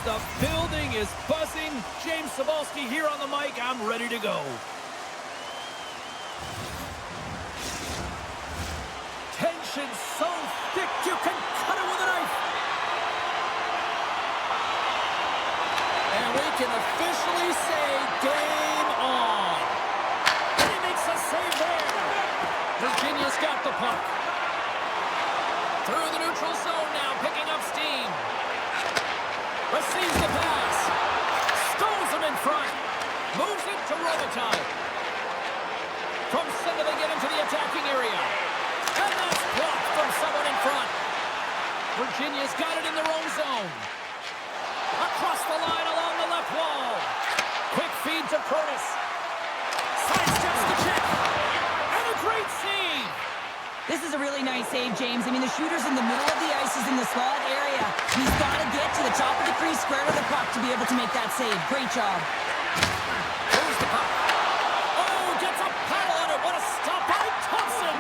The building is buzzing. James Cybulski here on the mic. I'm ready to go. Tension so thick you can cut it with a knife. And we can officially say game on. And he makes a save there. Virginia's got the puck. Through the neutral zone now, picking up steam. Receives the pass. Stones him in front. Moves it to Robitaille. From center they get into the attacking area. And that's blocked from someone in front. Virginia's got it in their own zone. Across the line along the left wall. Quick feed to Curtis. Sidesteps the check. And a great save. This is a really nice save, James. I mean, the shooter's in the middle of the ice. He's in the slot area. He's got to get to the top of the crease, square to the puck to be able to make that save. Great job. Here's the puck. Oh, gets a paddle on it. What a stop by Thompson.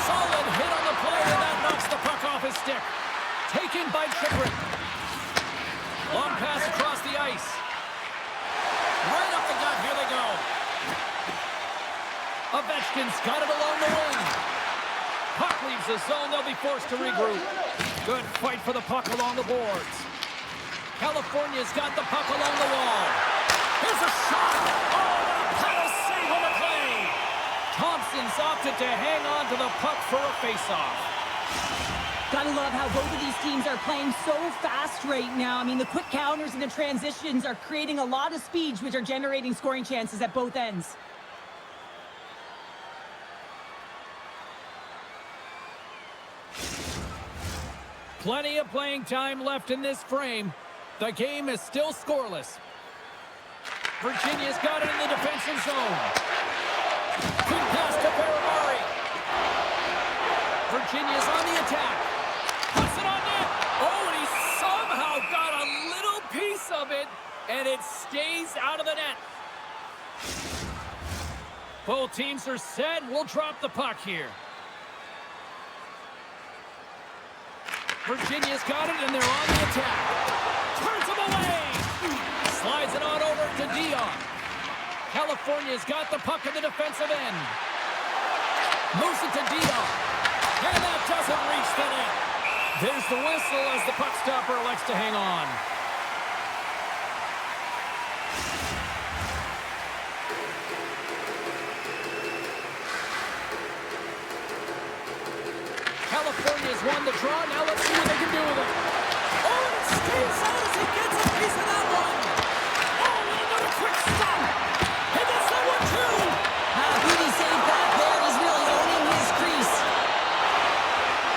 Solid hit on the play, and that knocks the puck off his stick. Taken by Chikrin. Long pass across the ice. Right up the gut. Here they go. Ovechkin's got it along the wing. Puck leaves the zone. They'll be forced to regroup. Good fight for the puck along the boards. California's got the puck along the wall. Here's a shot. Oh, a paddle save on the play. Thompson's opted to hang on to the puck for a faceoff. Gotta love how both of these teams are playing so fast right now. I mean, the quick counters and the transitions are creating a lot of speed, which are generating scoring chances at both ends. Plenty of playing time left in this frame. The game is still scoreless. Virginia's got it in the defensive zone. Quick pass to Paramari. Virginia's on the attack. Puts it on net. Oh, and he somehow got a little piece of it, and it stays out of the net. Both teams are set. We'll drop the puck here. Virginia's got it, and they're on the attack. Turns him away. Slides it on over to Dion. California's got the puck in the defensive end. Moves it to Dion. And that doesn't reach the net. There's the whistle as the puck stopper elects to hang on. California's won the draw. Now let's see what they can do with it. Oh, and it stays out as he gets a piece of that one. Oh, and another quick stop. He gets that one too. Beauty save back there. He's really owning his crease.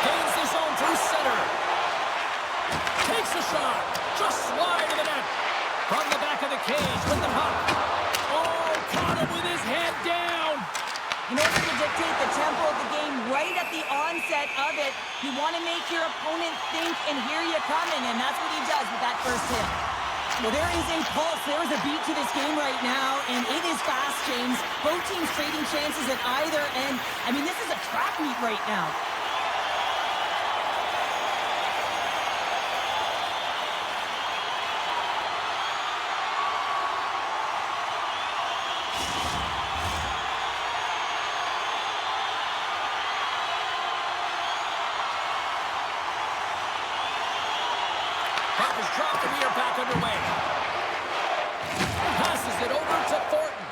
Gains the zone through center. Takes a shot. Just slide to the net. From the back of the cage with the puck. Oh, caught him with his head down. In order to dictate the tempo of the game right at the onset of it, you want to make your opponent think and hear you coming, and that's what he does with that first hit. Well, there is a pulse. There is a beat to this game right now, and it is fast, James. Both teams trading chances at either end. I mean, this is a track meet right now. Puck is dropped and we are back underway. Passes it over to Thornton.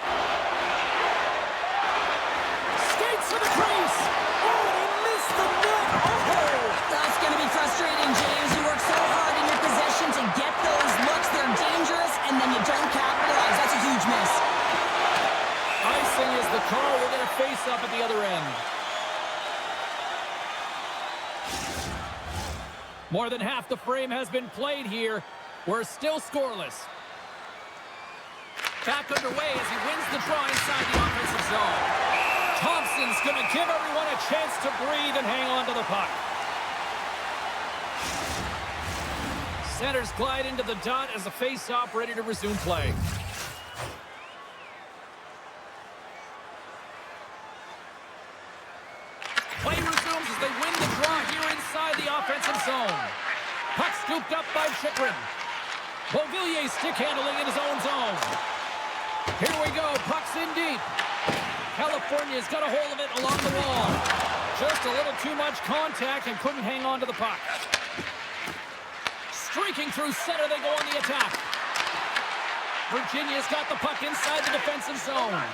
Skates to the crease. Oh, he missed the net. Oh! That's going to be frustrating, James. You work so hard in your possession to get those looks. They're dangerous, and then you don't capitalize. That's a huge miss. Icing is the call. We're going to face up at the other end. More than half the frame has been played here. We're still scoreless. Back underway as he wins the draw inside the offensive zone. Thompson's going to give everyone a chance to breathe and hang on to the puck. Centers glide into the dot as the face-off ready to resume play. Play resumes as they win the draw here inside the offensive zone. Puck scooped up by Chikrin. Beauvillier stick handling in his own zone. Here we go. Puck's in deep. California's got a hold of it along the wall. Just a little too much contact and couldn't hang on to the puck. Streaking through center, they go on the attack. Virginia's got the puck inside the defensive zone.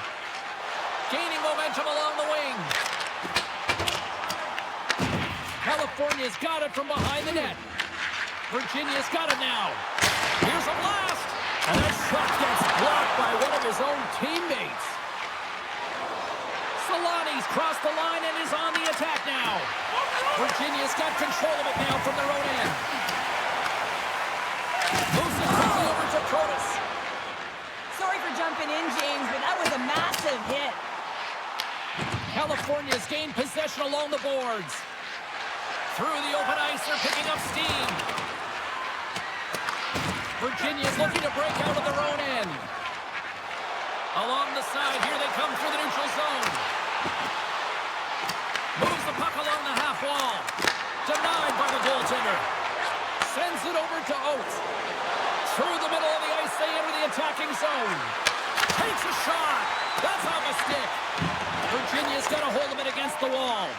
Gaining momentum along the wing. California's got it from behind the net. Virginia's got it now. Here's a blast. And that shot gets blocked by one of his own teammates. Solani's crossed the line and is on the attack now. Virginia's got control of it now from their own end. Moves it quickly over to Protas. Sorry for jumping in, James, but that was a massive hit. California's gained possession along the boards. Through the open ice, they're picking up steam. Virginia's looking to break out of their own end. Along the side, here they come through the neutral zone. Moves the puck along the half wall. Denied by the goaltender. Sends it over to Oates. Through the middle of the ice, they enter the attacking zone. Takes a shot. That's off a stick. Virginia's got a hold of it against the wall.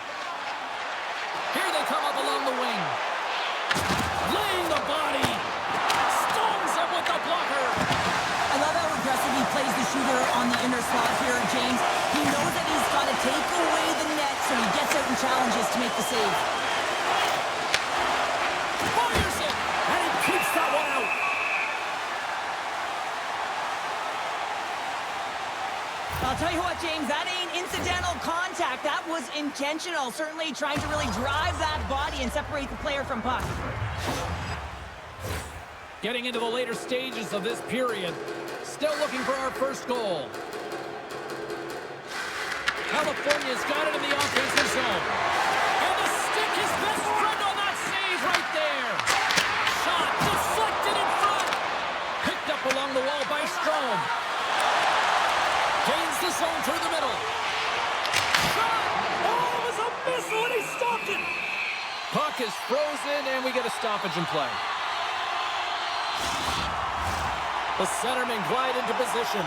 Here they come up along the wing. Laying the body. Stones him with the blocker. I love how aggressive he plays the shooter on the inner slot here, James. He knows that he's got to take away the net, so he gets out and challenges to make the save. Fires it, and he keeps that one out. I'll tell you what, James, that ain't incidental contact. That was intentional. Certainly trying to really drive that body and separate the player from puck. Getting into the later stages of this period. Still looking for our first goal. California's got it in the offensive zone. And the stick is best friend on that save right there. Shot deflected in front. Picked up along the wall by Strome. Gains the zone through the middle. Shot! Oh, it was a missile and he stopped it. Puck is frozen and we get a stoppage in play. The centermen glide into position.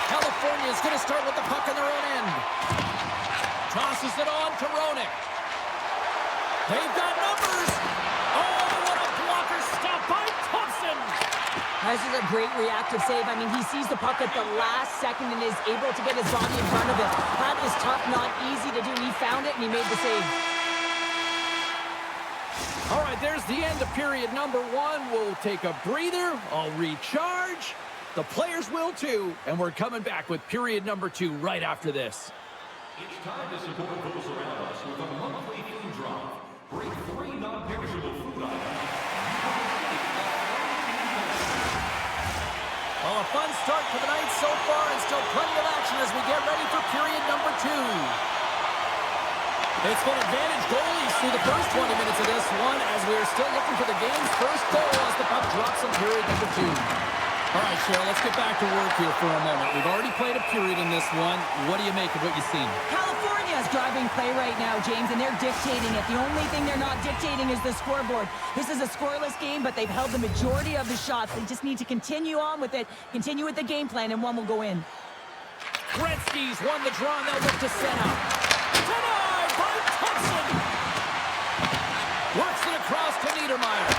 California's going to start with the puck in their own end. Tosses it on to Roenick. They've got numbers. Oh, what a blocker stop by Thompson. This is a great reactive save. I mean, he sees the puck at the last second and is able to get his body in front of it. That is tough, not easy to do. He found it and he made the save. All right, there's the end of period number one. We'll take a breather. I'll recharge. The players will too. And we're coming back with period number two right after this. It's time to support those around us with a monthly food drive. Bring 3 non-perishable food items. Well, a fun start to the night so far and still plenty of action as we get ready for period number two. It's been advantage goalies through the first 20 minutes of this one as we are still looking for the game's first goal as the puck drops in period number two. All right, Cheryl, let's get back to work here for a moment. We've already played a period in this one. What do you make of what you've seen? California's driving play right now, James, and they're dictating it. The only thing they're not dictating is the scoreboard. This is a scoreless game, but they've held the majority of the shots. They just need to continue on with it, continue with the game plan, and one will go in. Gretzky's won the draw, and they'll look to set up. Denied by Thompson. Works it across to Niedermeyer.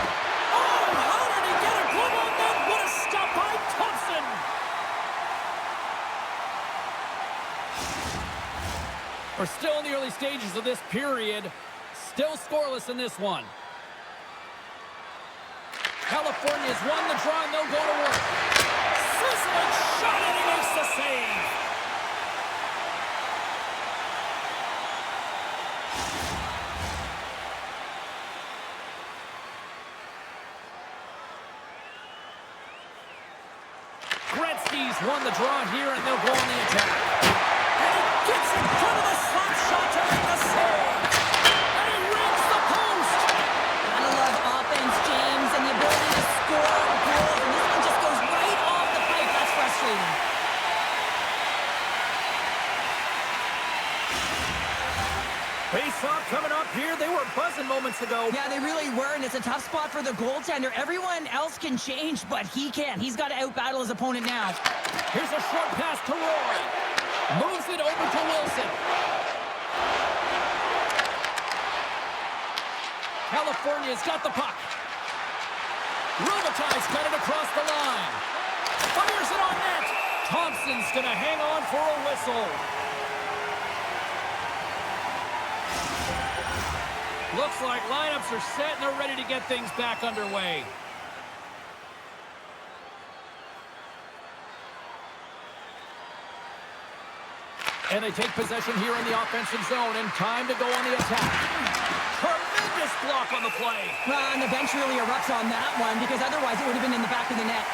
Oh, how did he get a glove on that? What a stop by Thompson. We're still in the early stages of this period. Still scoreless in this one. California's won the draw, and they'll go to work. Sizzling shot, and he makes the save. Gretzky's won the draw here, and they'll go on the attack. And he gets in front of the slot shot to make the save. And he rings the post. Gotta love offense, James, and the ability to score goals. And this one just goes right off the pipe. That's frustrating. Face-off coming up here. They were though. Yeah, they really were, and it's a tough spot for the goaltender. Everyone else can change, but he can't. He's got to outbattle his opponent now. Here's a short pass to Roy. Moves it over to Wilson. California's got the puck. Robitaille's got it across the line. Fires it on net. Thompson's going to hang on for a whistle. Looks like lineups are set and they're ready to get things back underway. And they take possession here in the offensive zone, and time to go on the attack. Tremendous block on the play. Well, and the bench really erupts on that one, because otherwise it would have been in the back of the net.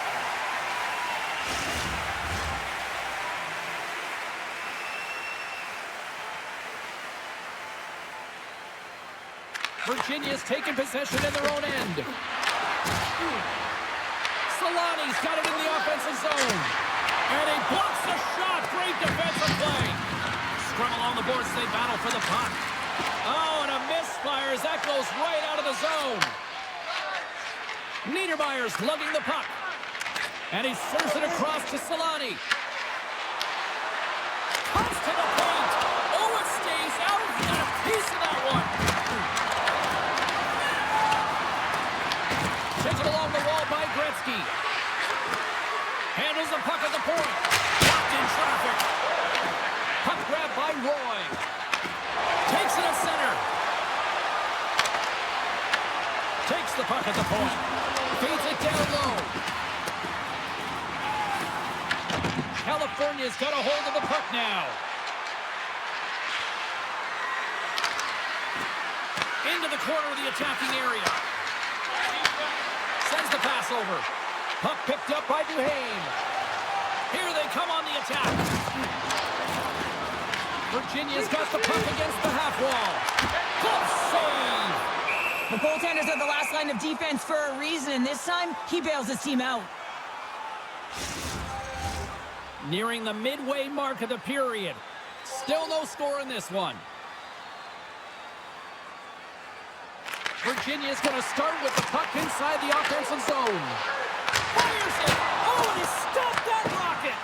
Virginia's taken possession in their own end. Solani's got it in the offensive zone. And he blocks the shot. Great defensive play. Scrum along the boards. They battle for the puck. Oh, and a misfire as that goes right out of the zone. Niedermayer's lugging the puck. And he serves it across to Solani. Comes to the point. Oh, it stays out. He got a piece of that one. Taken along the wall by Gretzky. Handles the puck at the point. Blocked in traffic. Puck grab by Roy. Takes it at center. Takes the puck at the point. Feeds it down low. California's got a hold of the puck now. Into the corner of the attacking area. Sends the pass over. Puck picked up by Duhane. Here they come on the attack. Virginia's got the puck against the half wall. Good save. The goaltenders are the last line of defense for a reason, and this time, he bails his team out. Nearing the midway mark of the period. Still no score in this one. Virginia's going to start with the puck inside the offensive zone. Fires it! Oh, and he stopped that rocket!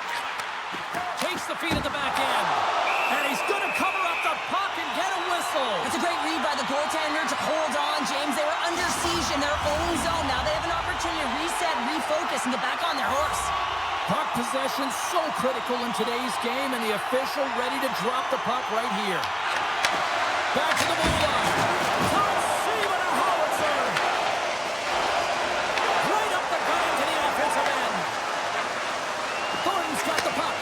Takes the feed at the back end. And he's going to cover up the puck and get a whistle. That's a great read by the goaltender to hold on, James. They were under siege in their own zone. Now they have an opportunity to reset, refocus, and get back on their horse. Puck possession so critical in today's game, and the official ready to drop the puck right here. Back to the blue line. Top save and a howitzer. Right up the gut into the offensive end. Thornton's got the puck.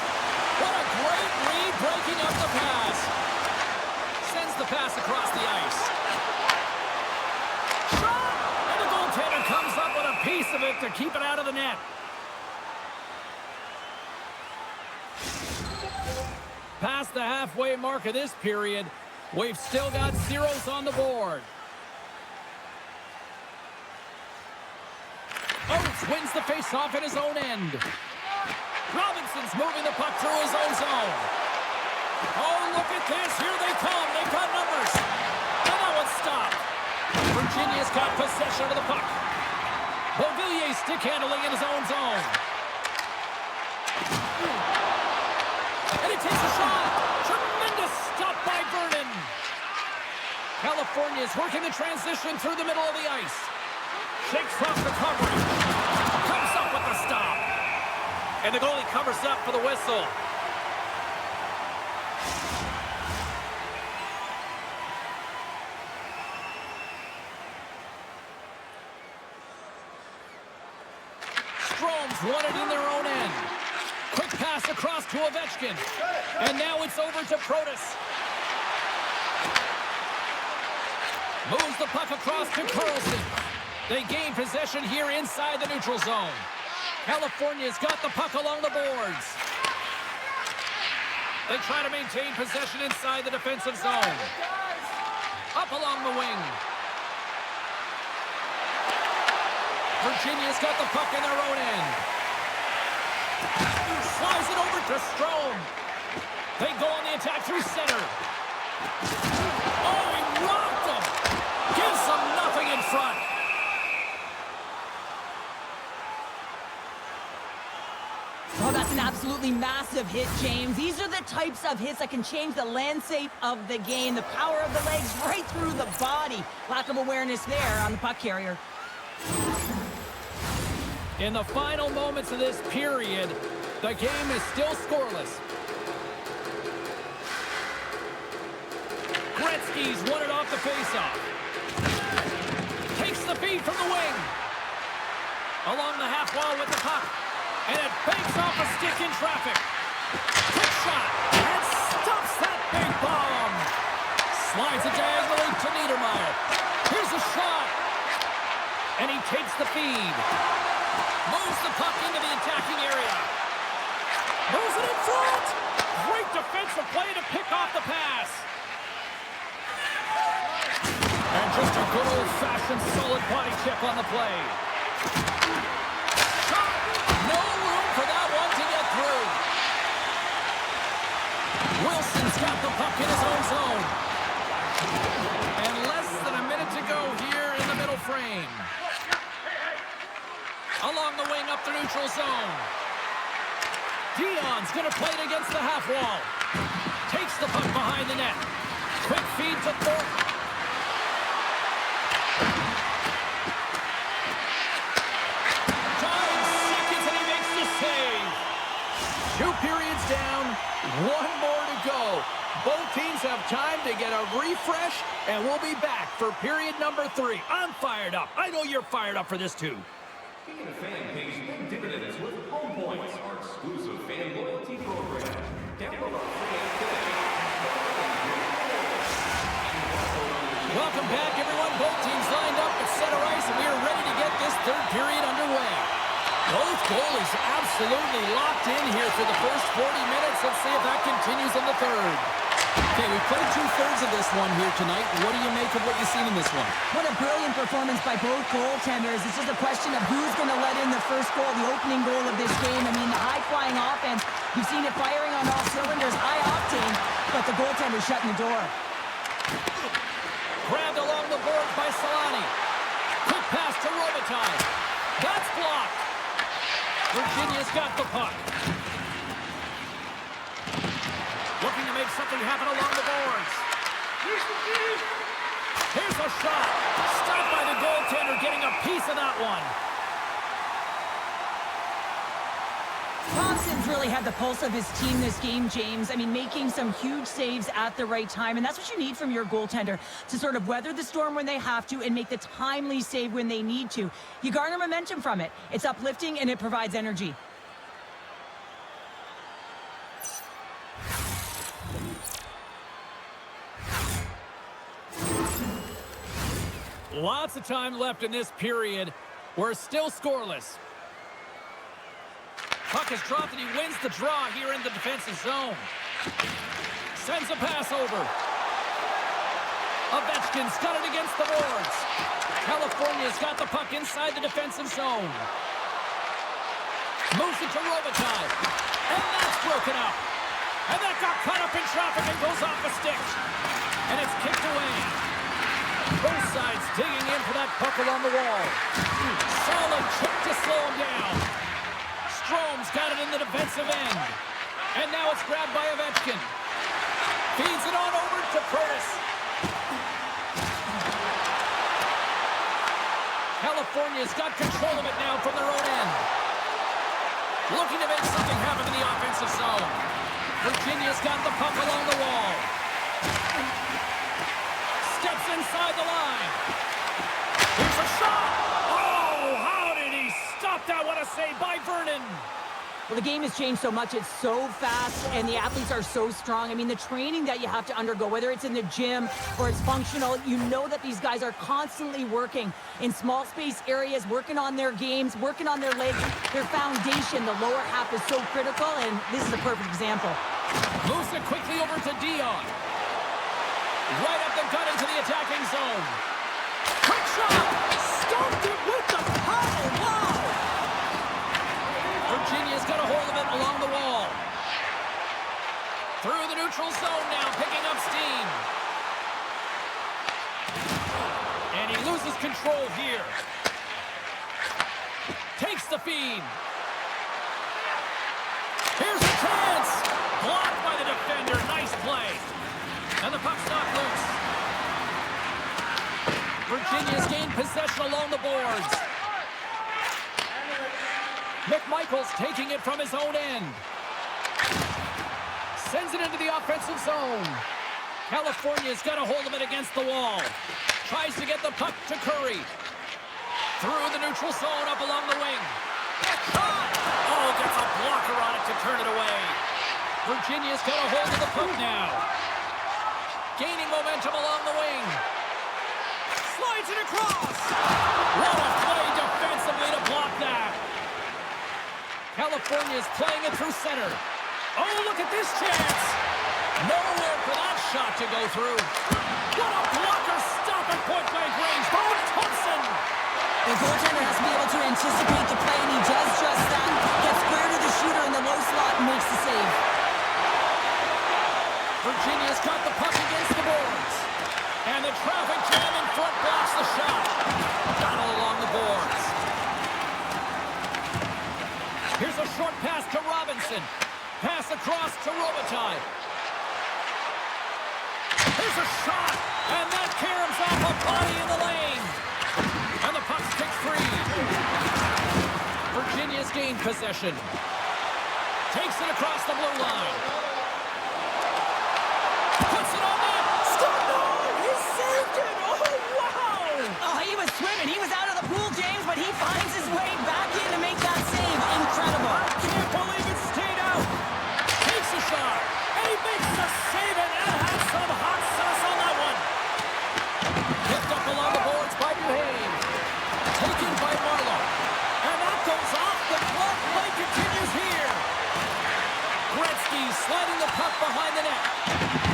What a great read breaking up the pass. Sends the pass across the ice. Shot! And the goaltender comes up with a piece of it to keep it out of the net. Past the halfway mark of this period, we've still got zeros on the board. Oates wins the faceoff in his own end. Robinson's moving the puck through his own zone. Oh, look at this. Here they come. They've got numbers. And that one's stopped. Virginia's got possession of the puck. Beauvillier stick handling in his own zone. And he takes a shot. Tremendous stop by Vernon. California's working the transition through the middle of the ice. Shakes off the coverage. Comes up with the stop. And the goalie covers up for the whistle. Strome's won it in their own end. Quick pass across to Ovechkin. And now it's over to Protas. Moves the puck across to Carlson. They gain possession here inside the neutral zone. California's got the puck along the boards. They try to maintain possession inside the defensive zone. Up along the wing. Virginia's got the puck in their own end. Slides it over to Strome. They go on the attack through center. Oh, he rocked him. Gives them nothing absolutely massive hit, James. These are the types of hits that can change the landscape of the game. The power of the legs right through the body. Lack of awareness there on the puck carrier. In the final moments of this period, the game is still scoreless. Gretzky's won it off the faceoff. Takes the feed from the wing. Along the half wall with the puck. And it banks off a stick in traffic. Quick shot. And stops that big bomb. Slides it diagonally to Niedermeyer. Here's a shot. And he takes the feed. Moves the puck into the attacking area. Moves it in front. Great defensive play to pick off the pass. And just a good old-fashioned solid body check on the play. Shot. No room for that one to get through. Wilson's got the puck in his own zone. And less than a minute to go here in the middle frame. Along the wing up the neutral zone. Dion's going to play it against the half wall. Takes the puck behind the net. Quick feed to Thornton. 2 periods down, 1 more to go. Both teams have time to get a refresh, and we'll be back for period number 3. I'm fired up. I know you're fired up for this too. Being a fan pays big dividends with Home Points, our exclusive fan loyalty program. Download our free app today. Welcome back, everyone. Both teams lined up at center ice, and we are ready to get this third period underway. Both goalies absolutely locked in here for the first 40 minutes. Let's see if that continues in the third. Okay, we've played 2/3 of this one here tonight. What do you make of what you've seen in this one? What a brilliant performance by both goaltenders. It's just a question of who's going to let in the first goal, the opening goal of this game. I mean, the high-flying offense, you've seen it firing on all cylinders, high octane, but the goaltender's shutting the door. Grabbed along the boards by Solani. Quick pass to Robitaille. That's blocked. Virginia's got the puck. Looking to make something happen along the boards. Here's a shot. Stopped by the goaltender, getting a piece of that one. Thompson's really had the pulse of his team this game, James. I mean, making some huge saves at the right time, and that's what you need from your goaltender, to sort of weather the storm when they have to and make the timely save when they need to. You garner momentum from it. It's uplifting, and it provides energy. Lots of time left in this period. We're still scoreless. Puck is dropped, and he wins the draw here in the defensive zone. Sends a pass over. Ovechkin's got it against the boards. California's got the puck inside the defensive zone. Moves it to Robitaille. And that's broken up. And that got caught up in traffic and goes off a stick. And it's kicked away. Both sides digging in for that puck along the wall. Solid trick to slow him down. Strome's got it in the defensive end. And now it's grabbed by Ovechkin. Feeds it on over to Curtis. California's got control of it now from their own end. Looking to make something happen in the offensive zone. Virginia's got the puck along the wall. Steps inside the line. Here's a shot. Oh, how did he stop that? What a save by Vernon. Well, the game has changed so much. It's so fast, and the athletes are so strong. I mean, the training that you have to undergo, whether it's in the gym or it's functional, you know that these guys are constantly working in small space areas, working on their games, working on their legs, their foundation. The lower half is so critical, and this is a perfect example. Moves it quickly over to Dion. Right up the gut into the attacking zone. Quick shot! Stumped it with the paddle! Wow! Virginia's got a hold of it along the wall. Through the neutral zone now, picking up steam. And he loses control here. Takes the feed. Here's a And the puck's knocked loose. Virginia's gained possession along the boards. McMichael's taking it from his own end. Sends it into the offensive zone. California's got a hold of it against the wall. Tries to get the puck to Curry. Through the neutral zone, up along the wing. Shot! Oh, gets a blocker on it to turn it away. Virginia's got a hold of the puck now. Gaining momentum along the wing. Slides it across. What a play defensively to block that. California's playing it through center. Oh, look at this chance. Nowhere for that shot to go through. What a blocker stop at point-blank range. Bob Thompson. The goaltender has to be able to anticipate the play, and he does just that. Gets square to the shooter in the low slot and makes the save. Virginia's got the puck against the boards. And the traffic jam in front blocks the shot. Battle along the boards. Here's a short pass to Robinson. Pass across to Robitaille. Here's a shot. And that caroms off a body in the lane. And the puck's kicked free. Virginia's gained possession. Takes it across the blue line. Puts it on net. Scored! He saved it! Oh, wow! Oh, he was swimming. He was out of the pool, James, but he finds his way back in to make that save. Incredible. Can't believe it stayed out. Takes a shot. And he makes the save, and that has some hot sauce on that one. Picked up along the boards by Duhane. Taken by Marlowe. And that goes off the glove. Play continues here. Gretzky sliding the puck behind the net.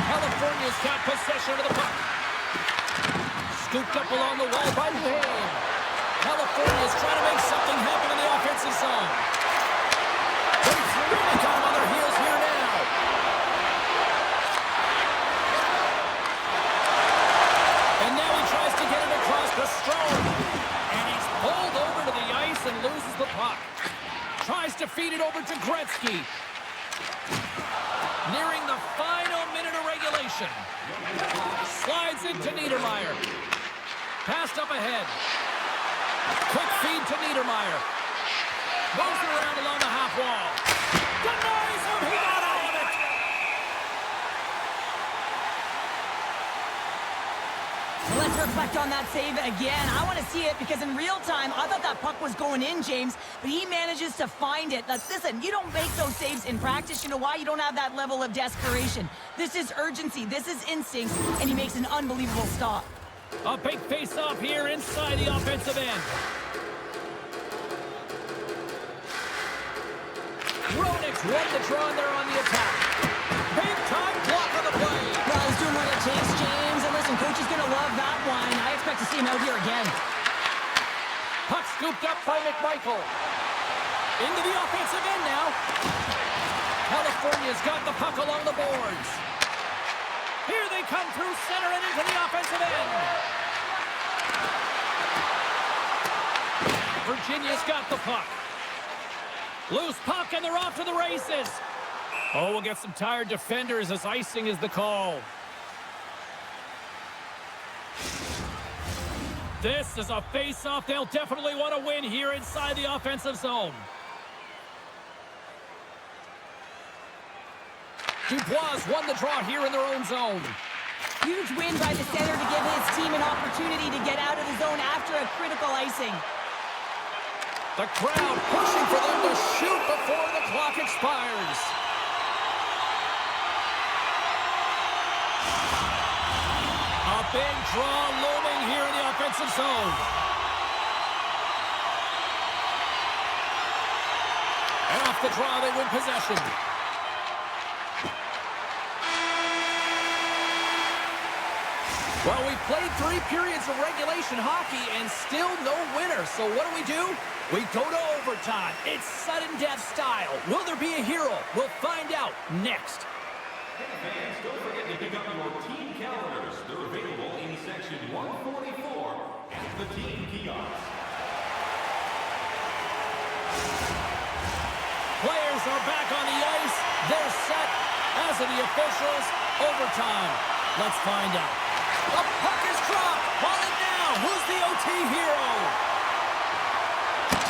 California's got possession of the puck. Scooped up along the wall by Duhane. California's trying to make something happen in the offensive zone. They've really got them on their heels here now. And now he tries to get it across to Strome. And he's pulled over to the ice and loses the puck. Tries to feed it over to Gretzky. Nearing the final minute of regulation. Slides into Niedermeyer. Passed up ahead. Quick feed to Niedermeyer. Moves it around along the half wall. Denies him. He got all of it. Well, let's reflect on that save again. I want to see it because in real time, I thought that puck was going in, James, but he manages to find it. Listen, you don't make those saves in practice. You know why? You don't have that level of desperation. This is urgency. This is instinct, and he makes an unbelievable stop. A big face-off here inside the offensive end. Roenick's won the draw and they're on the attack. Big-time block on the play. Well, he's doing what it takes, James. And listen, coach is going to love that one. I expect to see him out here again. Puck scooped up by McMichael. Into the offensive end now. California's got the puck along the boards. Here they come through center and into the offensive end. Virginia's got the puck. Loose puck, and they're off to the races. Oh, we'll get some tired defenders as icing is the call. This is a face-off they'll definitely want to win here inside the offensive zone. Dubois won the draw here in their own zone. Huge win by the center to give his team an opportunity to get out of the zone after a critical icing. The crowd pushing for them to shoot before the clock expires. A big draw looming here in the offensive zone. And off the draw, they win possession. Well, we've played 3 periods of regulation hockey and still no winner. So what do? We go to overtime. It's sudden death style. Will there be a hero? We'll find out next. Hey fans, don't forget to pick up your team calendars. They're available in section 144 at the team kiosk. Players are back on the ice. They're set, as are the officials. Overtime. Let's find out. The puck is dropped. Ball in now. Who's the OT hero?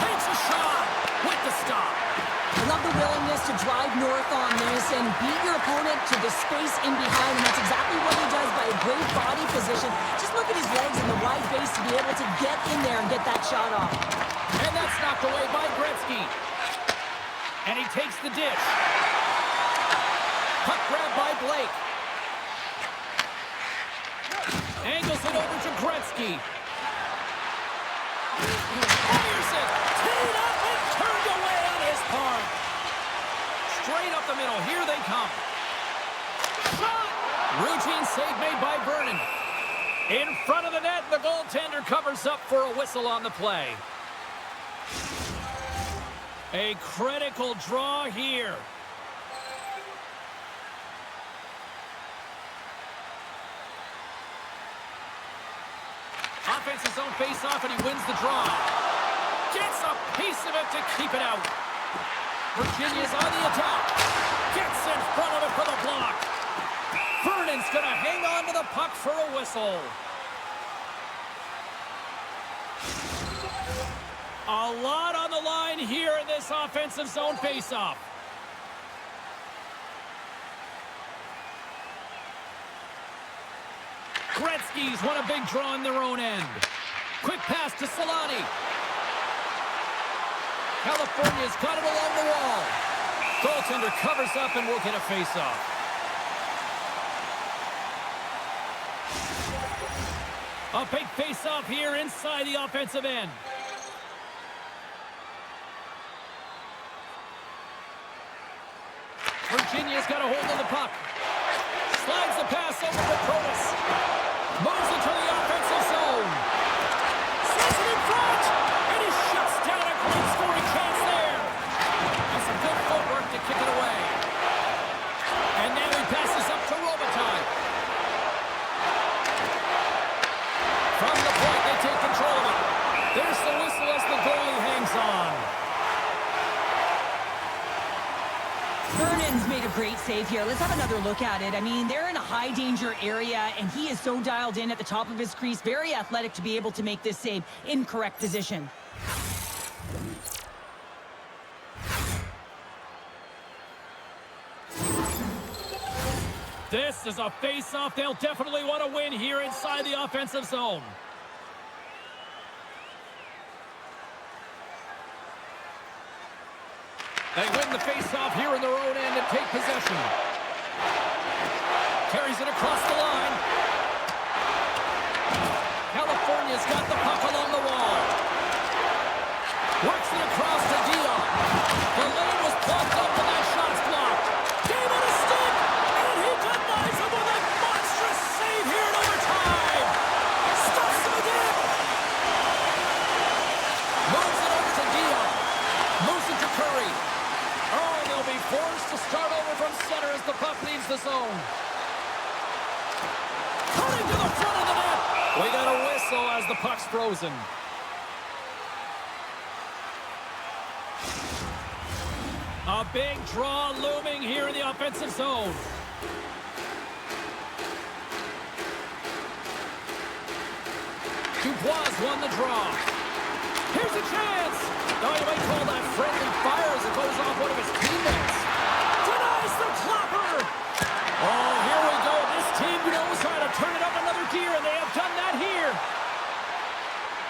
Takes a shot with the stop. I love the willingness to drive north on this and beat your opponent to the space in behind, and that's exactly what he does by a great body position. Just look at his legs and the wide base to be able to get in there and get that shot off. And that's knocked away by Gretzky. And he takes the dish. Puck grab by Blake. Angles it over to Gretzky. Fires it. Teed up and turned away on his part. Straight up the middle. Here they come. Shot! Routine save made by Vernon. In front of the net, the goaltender covers up for a whistle on the play. A critical draw here. Offensive zone face-off, and he wins the draw. Gets a piece of it to keep it out. Virginia's on the attack. Gets in front of it for the block. Vernon's going to hang on to the puck for a whistle. A lot on the line here in this offensive zone face-off. Gretzky's won a big draw in their own end. Quick pass to Solani. California's got it along the wall. Goaltender covers up and will get a face-off. A big face-off here inside the offensive end. Virginia's got a hold of the puck. Slides the pass over to Protas. Moves into the offensive zone. Sets it in front. And he shuts down a great scoring chance there. And some good footwork to kick it away. And now he passes up to Robitaille. From the point, they take control of it. There's the whistle as the goalie hangs on. Vernon's made a great save here. Let's have another look at it. I mean, they're in a high-danger area, and he is so dialed in at the top of his crease. Very athletic to be able to make this save in correct position. This is a face-off they'll definitely want to win here inside the offensive zone. They win the face-off here in their own end and take possession. Carries it across the line. California's got the puck along the wall. Works it across to Dion. The lane was plugged up and that shot's blocked. Gave it a stick, and he denies him with a monstrous save here in overtime. Stuffs him again. Moves it over to Dion. Moves it to Curry. Oh, they'll be forced to start over from center as the puck leaves the zone. Cutting to the front of the net. We got a whistle as the puck's frozen. A big draw looming here in the offensive zone. Dubois won the draw. Here's a chance. Now you might call that friendly fire as it goes off one of his teammates. Denies the clapper. Oh, here we go. This team knows how to turn it up another gear, and they have done that here.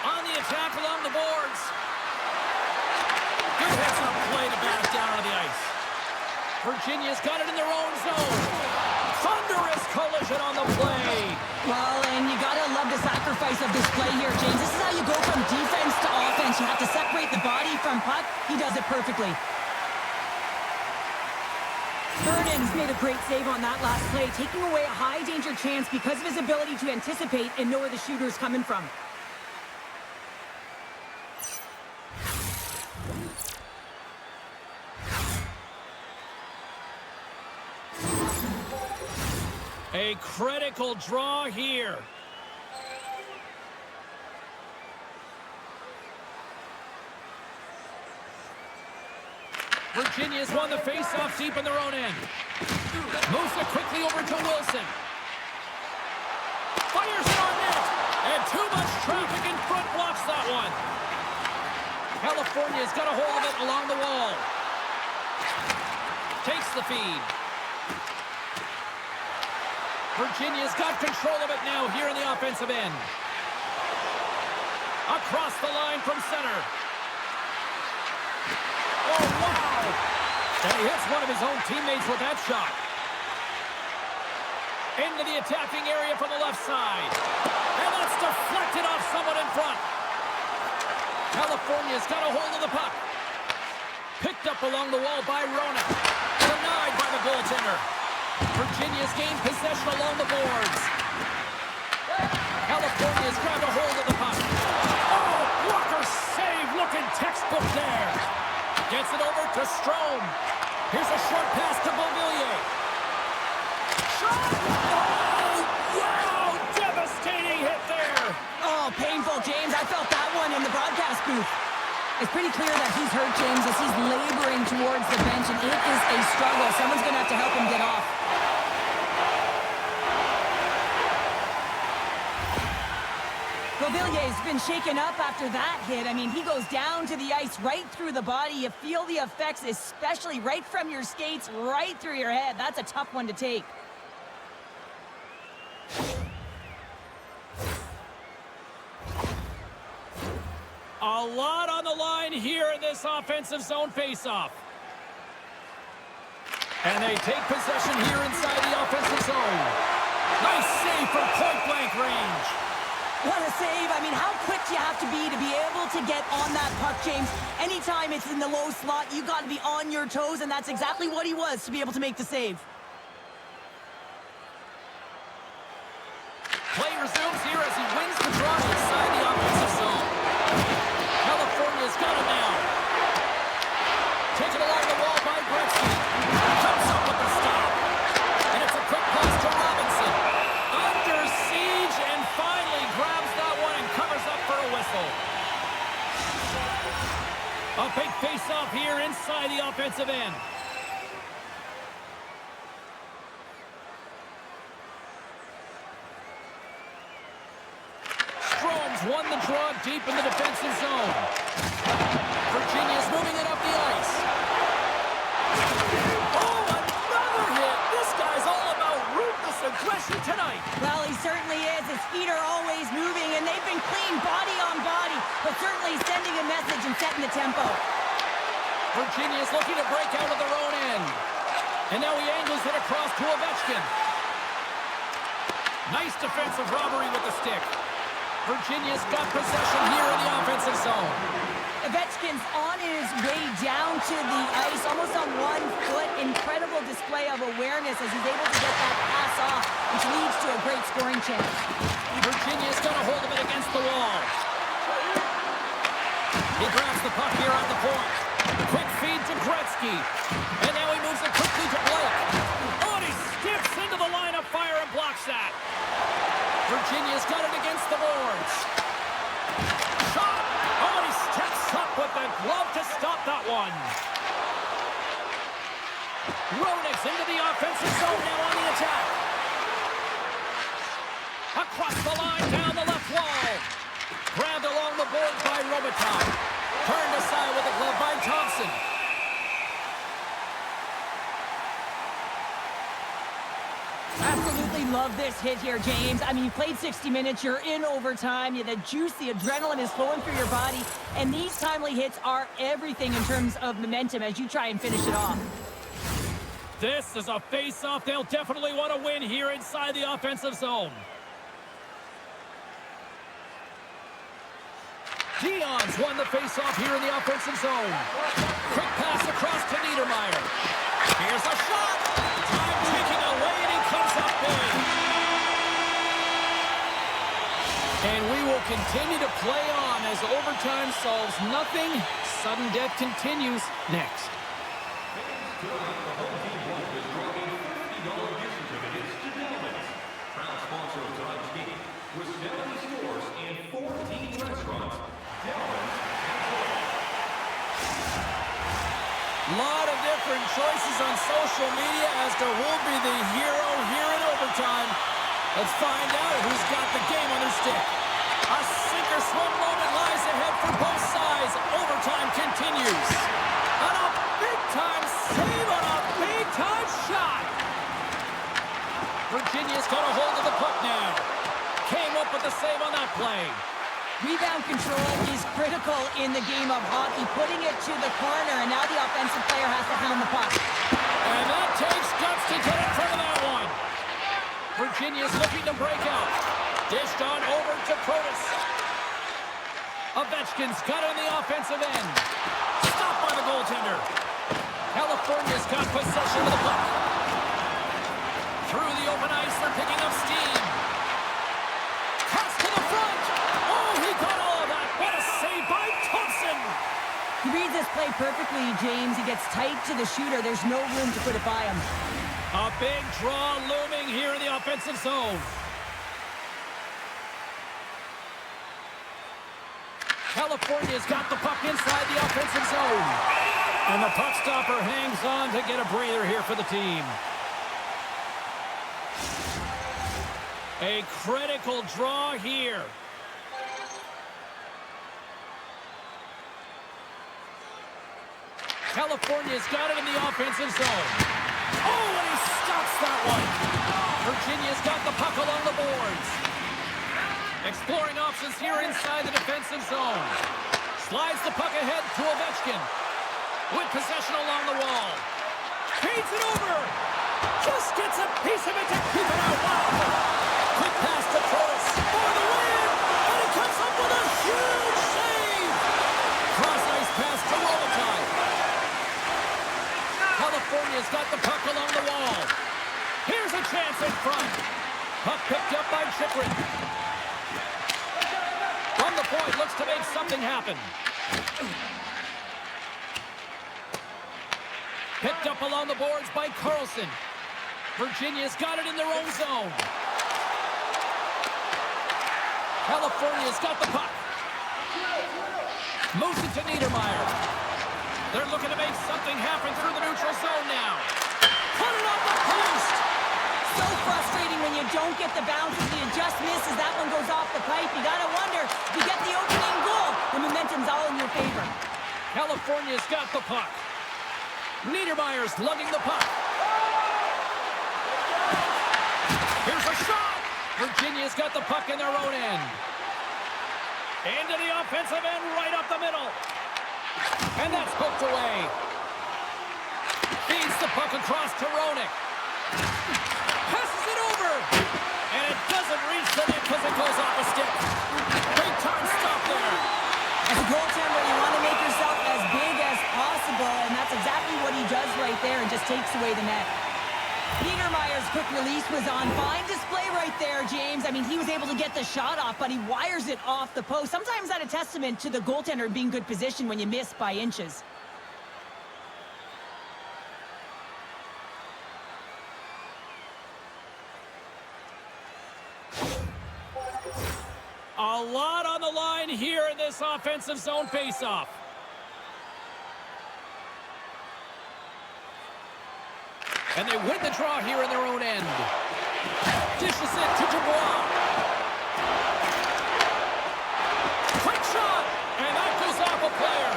On the attack along the boards. Good heads-up play to bat it down on the ice. Virginia's got it in their own zone. Thunderous collision on the play. Well, and you gotta love the sacrifice of this play here, James. This is how you go from defense to offense. You have to separate the body from puck. He does it perfectly. Vernon's made a great save on that last play, taking away a high-danger chance because of his ability to anticipate and know where the shooter's coming from. A critical draw here. Virginia's won the face-off deep in their own end. Moves it quickly over to Wilson. Fires it on net. And too much traffic in front blocks that one. California's got a hold of it along the wall. Takes the feed. Virginia's got control of it now here in the offensive end. Across the line from center. Oh, wow! And he hits one of his own teammates with that shot. Into the attacking area from the left side. And that's deflected off someone in front. California's got a hold of the puck. Picked up along the wall by Rona. Denied by the goaltender. Virginia's gained possession along the boards. California's grabbed a hold of the puck. Oh, blocker save, looking textbook there. Gets it over to Strome. Here's a short pass to Beauvillier. Shot! Oh, wow! Devastating hit there. Oh, painful, James. I felt that one in the broadcast booth. It's pretty clear that he's hurt, James, as he's laboring towards the bench, and it is a struggle. Someone's going to have to help him get off. Beauvillier's been shaken up after that hit. I mean, he goes down to the ice right through the body. You feel the effects, especially right from your skates, right through your head. That's a tough one to take. A lot on the line here in this offensive zone faceoff. And they take possession here inside the offensive zone. Nice save from point-blank range. What a save. I mean, how quick do you have to be able to get on that puck, James? Anytime it's in the low slot, you got to be on your toes, and that's exactly what he was to be able to make the save. Play resumes here as he wins the draw inside the offensive zone. California's got it now. Taken along the wall by Gretzky. Comes up with the stop. And it's a quick pass to Robinson. Under siege and finally grabs that one and covers up for a whistle. A big face-off here inside the offensive end. Strome's won the draw deep in the defensive zone. Virginia's moving it up the ice. Oh, another hit! This guy's all about ruthless aggression tonight. Well, he certainly is. His feet are always moving, and they've been clean body on body, but certainly sending a message and setting the tempo. Virginia's looking to break out of their own end. And now he angles it across to Ovechkin. Nice defensive robbery with the stick. Virginia's got possession here in the offensive zone. Ovechkin's on his way down to the ice, almost on 1 foot. Incredible display of awareness as he's able to get that pass off, which leads to a great scoring chance. Virginia's got a hold of it against the wall. He grabs the puck here on the point. Quick feed to Gretzky. And now he moves it quickly to Blake. Oh, and he skips into the line of fire and blocks that. Virginia's got it against the boards. Shot! Oh, and he steps up with the glove to stop that one. Roenick's into the offensive zone now on the attack. Across the line, down the left wall. Grabbed along the boards by Robitaille. Turned aside with a glove by Thompson. Absolutely love this hit here, James. I mean, you played 60 minutes, you're in overtime, the juice, the adrenaline is flowing through your body, and these timely hits are everything in terms of momentum as you try and finish it off. This is a face-off they'll definitely want to win here inside the offensive zone. Dion's won the face-off here in the offensive zone. Quick pass across to Niedermeyer. Here's a shot. Time taking away, and he comes up big. And we will continue to play on as overtime solves nothing. Sudden death continues next. Lot of different choices on social media as to who'll be the hero here in overtime. Let's find out who's got the game on their stick. A sinker swim moment lies ahead for both sides. Overtime continues. And a big-time save on a big-time shot. Virginia's got a hold of the puck now. Came up with the save on that play. Rebound control is critical in the game of hockey. Putting it to the corner, and now the offensive player has to hound the puck. And that takes guts to get in front of that one. Virginia's looking to break out. Dished on over to Protas. Ovechkin's got it on the offensive end. Stopped by the goaltender. California's got possession of the puck. Through the open ice, they're picking up steam. Pass to the front. Oh, he got all of that. What a save by Thompson. He reads this play perfectly, James. He gets tight to the shooter. There's no room to put it by him. A big draw looming here in the offensive zone. California's got the puck inside the offensive zone. And the puck stopper hangs on to get a breather here for the team. A critical draw here. California's got it in the offensive zone. Oh, and he stops that one. Virginia's got the puck along the boards. Exploring options here inside the defensive zone. Slides the puck ahead to Ovechkin. With possession along the wall. Feeds it over. Just gets a piece of it to keep it out. Wow. Quick pass to Protas for the win. And he comes up with a huge save. Cross-ice pass to Robitaille. California's got the puck along the wall. Here's a chance in front. Puck picked up by Chychrun. From the point, looks to make something happen. Picked up along the boards by Carlson. Virginia's got it in their own zone. California's got the puck. Moves it to Niedermeyer. They're looking to make something happen through the neutral zone now. Put it on the post. So frustrating when you don't get the bounces. You just misses. That one goes off the pipe. You gotta wonder if you get the opening goal. The momentum's all in your favor. California's got the puck. Niedermeyer's lugging the puck. Here's a shot. Virginia's got the puck in their own end. Into the offensive end, right up the middle. And that's hooked away. Feeds the puck across to Roenick. Passes it over. And it doesn't reach the net because it goes off a stick. Big time stop there. As a goaltender, you want to make yourself as big as possible, and that's exactly what he does right there and just takes away the net. Niedermeyer's quick release was on. Fine display right there, James. I mean, he was able to get the shot off, but he wires it off the post. Sometimes that's a testament to the goaltender being good position when you miss by inches. A lot on the line here in this offensive zone faceoff. And they win the draw here in their own end. Dishes it to Dubois. Quick shot, and that goes off a player.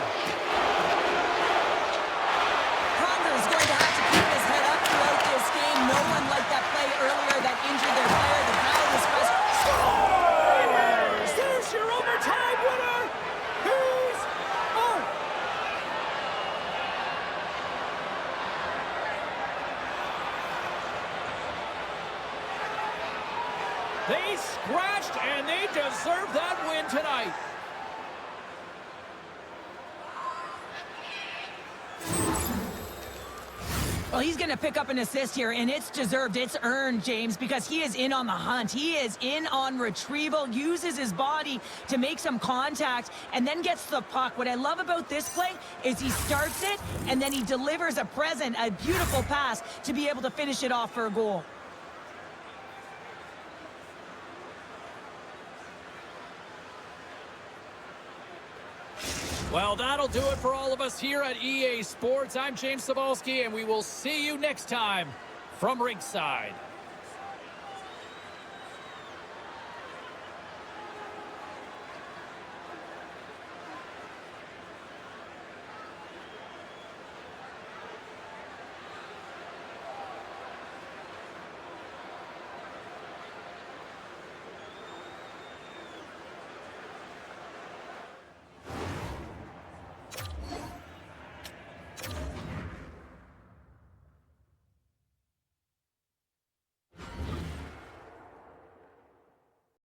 Connor's going to have to keep his head up throughout this game. No one liked that play earlier that injured their player. The crowd was frustrated. Scores! There's your overtime winner. He's on. They scratched, and they deserve that win tonight. Well, he's going to pick up an assist here, and it's deserved. It's earned, James, because he is in on the hunt. He is in on retrieval, uses his body to make some contact, and then gets the puck. What I love about this play is he starts it, and then he delivers a present, a beautiful pass to be able to finish it off for a goal. Well, that'll do it for all of us here at EA Sports. I'm James Cybulski, and we will see you next time from ringside.